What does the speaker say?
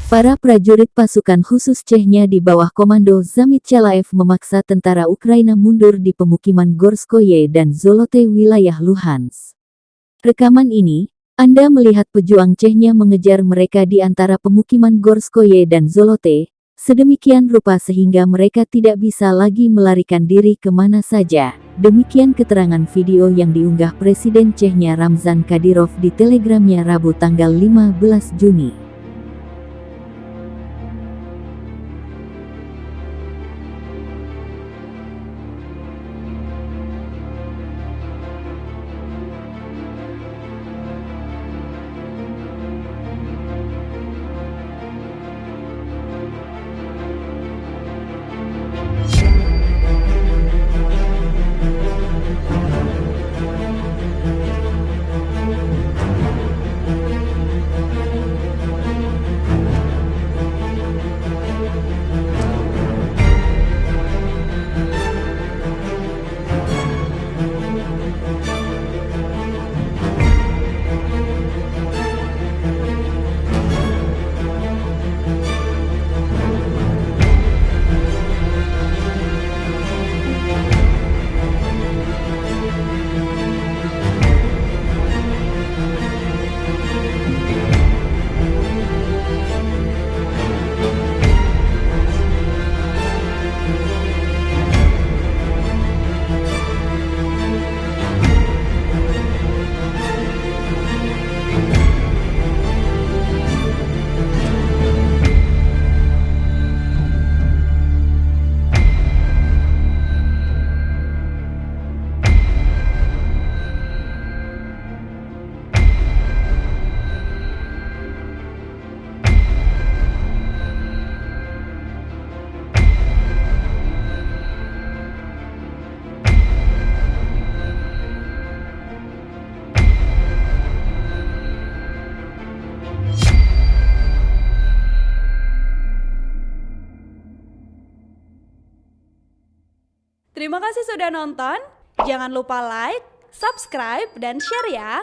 Para prajurit pasukan khusus Chechnya di bawah komando Zamit Chalaev memaksa tentara Ukraina mundur di pemukiman Gorskoye dan Zolote wilayah Luhansk. Rekaman ini, Anda melihat pejuang Chechnya mengejar mereka di antara pemukiman Gorskoye dan Zolote, sedemikian rupa sehingga mereka tidak bisa lagi melarikan diri kemana saja. Demikian keterangan video yang diunggah Presiden Chechnya Ramzan Kadyrov di Telegramnya Rabu tanggal 15 Juni. Terima kasih sudah nonton. Jangan lupa like, subscribe, dan share ya.